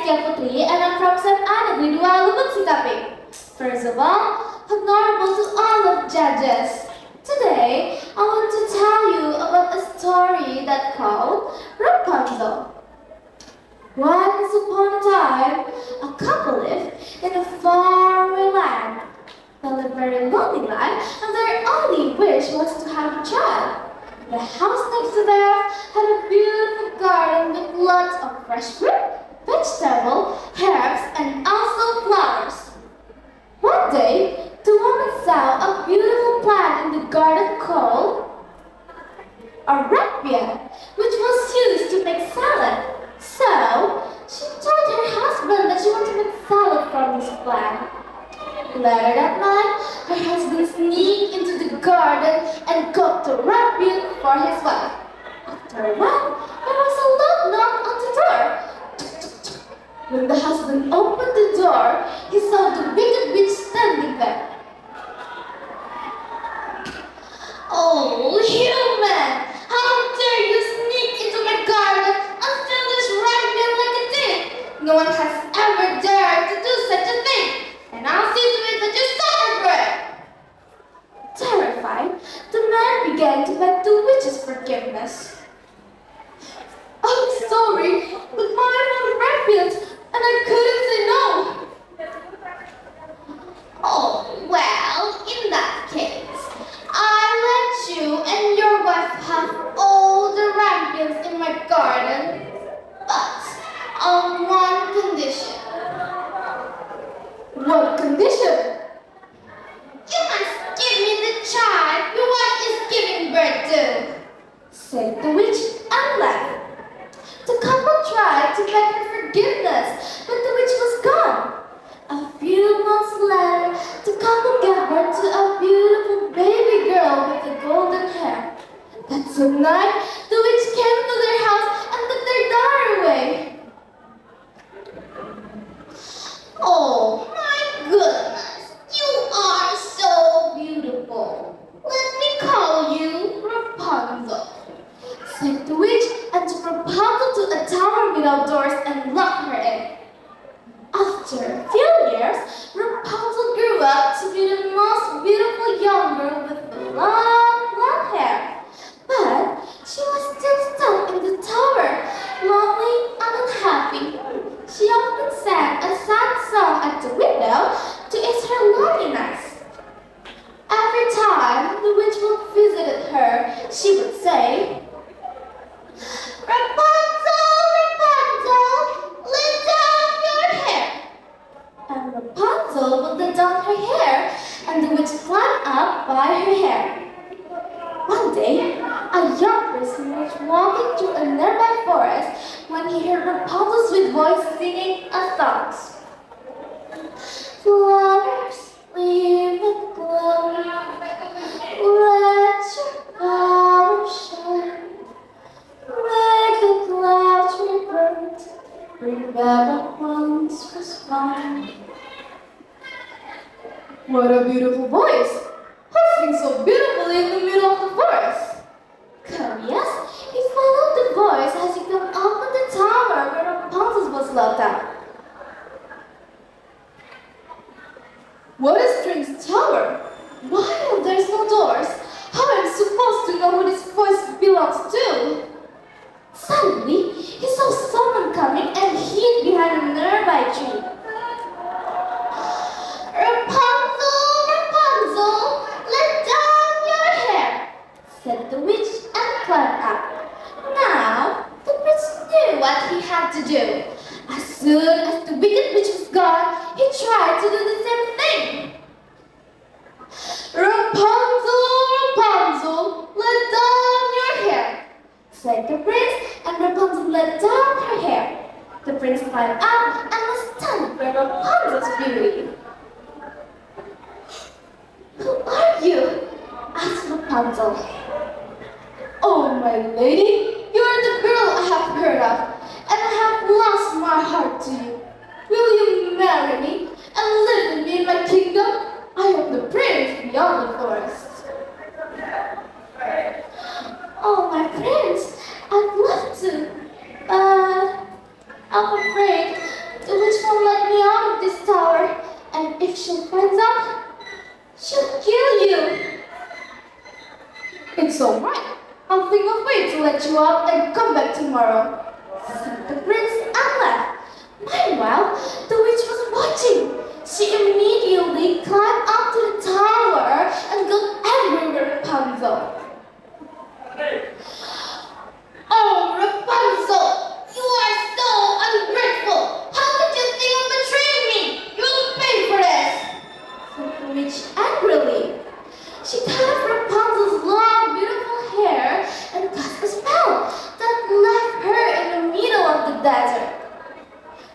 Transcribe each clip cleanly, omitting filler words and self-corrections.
Azkia Putri and I'm from SMA Negeri 2 LUBUK SIKAPING. First of all, honorable to all of judges. Today, I want to tell you about a story that called Rapunzel. Once upon a time, a couple lived in a faraway land. They lived a very lonely life, and their only wish was to have a child. The house next to theirs had a beautiful garden with lots of fresh fruit, vegetables, herbs, and also flowers. One day, the woman saw a beautiful plant in the garden called a rapunzel, which was used to make salad. So, she told her husband that she wanted to make salad from this plant. Later that night, her husband sneaked into the garden and got the rapunzel for his wife. After a while, there was a loud knock on the door. When the husband opened the door, he saw the wicked witch standing there. "Oh, human! How dare you sneak into my garden and steal this rapunzel like a thief? No one has ever dared to do such a thing, and I'll see to it that you suffer for it." Terrified, the man began to beg the witch's forgiveness. "I'm sorry, but my mom rapunzel, and I couldn't say no." "Oh, well, in that case, I'll let you and your wife have all the rampions in my garden, but on one condition." "What condition?" "You must give me the child your wife is giving birth to," said the witch and left. The couple tried to beg her forgiveness, but the witch was gone. A few months later, the couple gave birth to a beautiful baby girl with golden hair. That same night, the witch came to their house and took their daughter away. "Oh my goodness, you are so beautiful. Let me call you Rapunzel," said the witch, and took Rapunzel to a tower without doors and locked her in. After a few years, Rapunzel grew up to be the most beautiful young girl with long blonde hair. But she was still stuck in the tower, lonely and unhappy. She often sang a sad song at the window to ease her loneliness. Every time the witch visited her, she would say, "Rapunzel, Rapunzel, let down your hair." And Rapunzel would let down her hair, and the witch climbed up by her hair. One day, a young person was walking through a nearby forest when he heard Rapunzel's sweet voice singing a song. "Flowers, leave it glow, let your power shine. Make the clouds revert, bring back what once was mine." What a beautiful voice! Who sings so beautifully in the middle of the forest? Curious, he followed the voice as he came up on the tower where Rapunzel was locked up. "What a strange tower! Why there's no doors? How am I supposed to know who this voice belongs to?" Suddenly, he saw someone coming and hid behind a nearby tree. "Rapunzel, Rapunzel, let down your hair," said the witch and climbed up. Now, the prince knew what he had to do. As soon as the wicked witch was gone, he tried to do the same thing. "Rapunzel, Rapunzel, let down your hair," said the prince, and Rapunzel let down her hair. The prince climbed up and was stunned by Rapunzel's beauty. "Who are you?" asked Rapunzel. "Oh, my lady, you are the girl I have heard of, and I have lost my heart to you. Will you marry me and live with me in my kingdom? I am the prince beyond the forest." "Oh, my prince, I'd love to, but I'm afraid It's all right. I'll think of ways to let you out and come back tomorrow, said the prince and left. Meanwhile, the witch was watching. She immediately climbed up to the tower and got angry with Rapunzel. Oh, Rapunzel, you are so ungrateful. How could you think of betraying me? You'll pay for this, said the witch angrily. She cut off Rapunzel's long, beautiful hair and cast a spell that left her in the middle of the desert.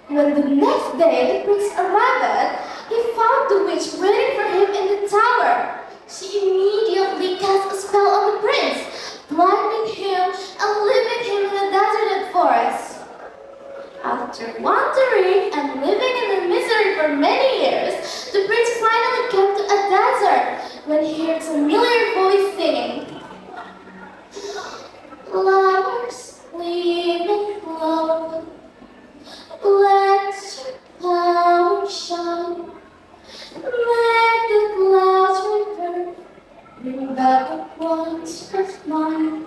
When the next day the prince arrived, he found the witch waiting for him in the tower. She immediately cast a spell on the prince, blinding him and leaving him in a deserted forest. After wandering and living in misery for many years, the prince finally came to a desert when he heard a familiar voice singing. Flowers leave in blow, let your power shine, make the clouds return, bring back what once was mine.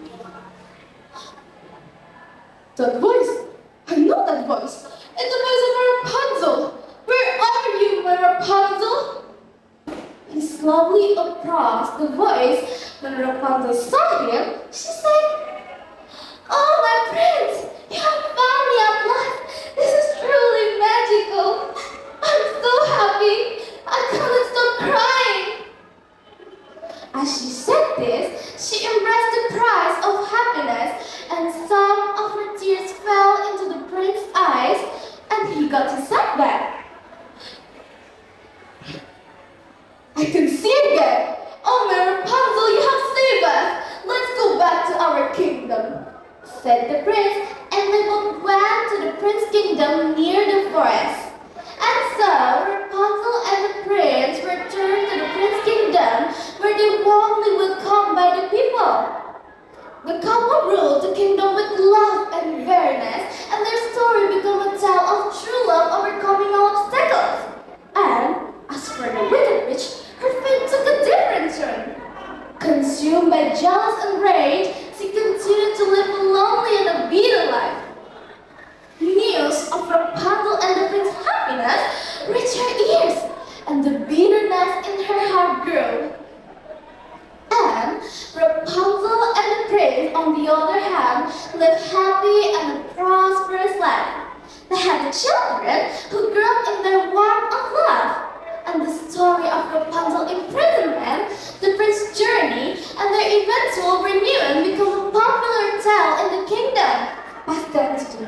That voice! I know that voice! It's the voice of Rapunzel! Where are you, my Rapunzel? He slowly approached the voice. When Rapunzel saw him, she said, "Oh, my prince! You have found me at last! This is truly magical! I'm so happy! I couldn't stop crying!" As she said this, she embraced the prize of happiness, and some of her tears fell into the prince's eyes, and he got his sight back. I can see again! Oh, my Rapunzel, you have saved us! Let's go back to our kingdom, said the prince, and they both went to the prince's kingdom near the forest. And so, Rapunzel and the prince returned to the prince's kingdom, where they were warmly welcomed by the people. The couple ruled the kingdom with love and fairness, and their story became a tale of true love overcoming all obstacles. And as for the wicked witch, her fate took a different turn. Consumed by jealousy and rage, she continued to live a lonely and a bitter life. News of Rapunzel and the prince's happiness reached her ears, and the bitterness in her heart grew. And Rapunzel and the prince, on the other hand, lived happy and a prosperous life. They had children who grew up in their warmth of love. And the story of Rapunzel's imprisonment, the prince's journey, and their eventual renewal became a popular tale in the kingdom, passed down to the